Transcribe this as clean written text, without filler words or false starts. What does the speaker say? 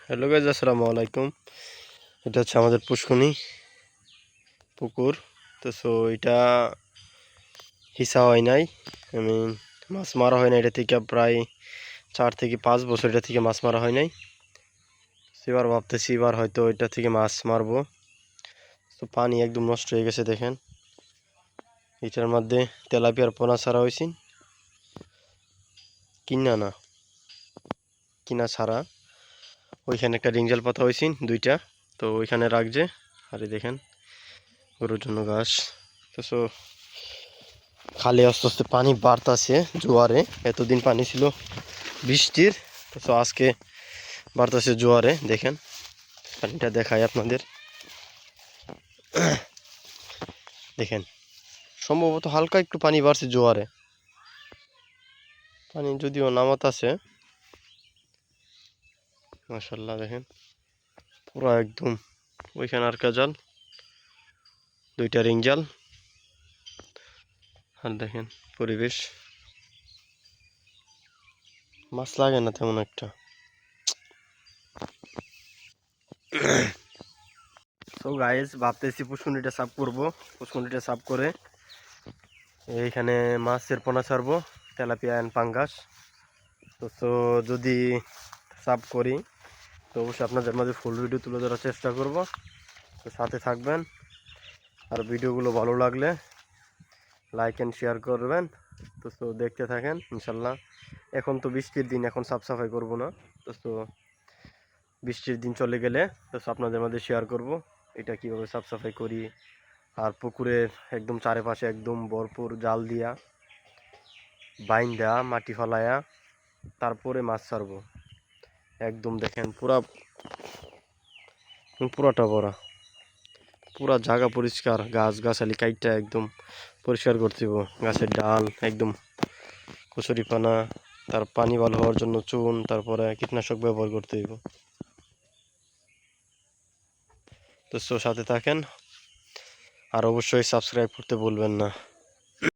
Hello guys, আসসালামু আলাইকুম। এটা হচ্ছে আমাদের পুষ্কনি পুকুর। তো এটা হিসা হয় নাই, মাছ মারা হয় না। এটা থেকে প্রায় 4 থেকে 5 বছর এটা থেকে মাছ মারা হয় নাই। এবার ভাবতেছি এবার হয়তো এটা থেকে মাছ মারবো। তো পানি একদম নষ্ট হয়ে গেছে, দেখেন। এটার মধ্যে তেলাপিয়ার পোনা ছাড়া হয়েছে, কিনা ছাড়া। ওইখানে একটা রিংজাল পাতা হয়েছে 2টা, তো ওইখানে রাখছে। আর এই দেখেন গরুর জন্য ঘাস। তো খালি আস্তে আস্তে পানি বাড়তাছে জোয়ারে। এতদিন পানি ছিল বৃষ্টির, তো আজকে বাড়তাছে জোয়ারে। দেখেন পানিটা দেখায় আপনাদের, দেখেন। সম্ভবত হালকা একটু পানি বাড়ছে জোয়ারে, পানি যদিও নামাত আছে। মাশাল্লাহ, দেখেন পুরো একদম। ওইখানে আর জাল, 2টা রিং জাল। আর দেখেন পরিবেশ, মাছ লাগে না তেমন একটা। তো গাইস, ভাবতেছি পুষ্কুনিটা সাফ করবো। পুষ্কুনিটা সাফ করে এইখানে মাছের পোনা ছাড়বো, তেলাপিয়া অ্যান্ড পাঙ্গাস। তো যদি সাফ করি তো অবশ্যই আপনাদের মাঝে ফুল ভিডিও তুলে ধরার চেষ্টা করব। তো সাথে থাকবেন, আর ভিডিওগুলো ভালো লাগলে লাইক অ্যান্ড শেয়ার করবেন। তো দেখতে থাকেন ইনশাল্লাহ। এখন তো বৃষ্টির দিন, এখন সাফ সাফাই করবো না। তো বৃষ্টির দিন চলে গেলে তো আপনাদের মাঝে শেয়ার করব এটা কিভাবে সাফ সাফাই করি। আর পুকুরের একদম চারিপাশে একদম ভরপুর জাল দিয়া বাইন দেয়া, মাটি ফেলায়া তারপরে মাছ ছাড়বো। একদম দেখেন পুরাটা ভরা, পুরা জায়গা পরিষ্কার। গাছ গাছালি কাইটটা একদম পরিষ্কার করতে হইব। গাছের ডাল একদম কচুরিপানা, তার পানি ভালো হওয়ার জন্য চুন, তারপরে কীটনাশক ব্যবহার করতে হইব। তো সাথে থাকেন, আর অবশ্যই সাবস্ক্রাইব করতে ভুলবেন না।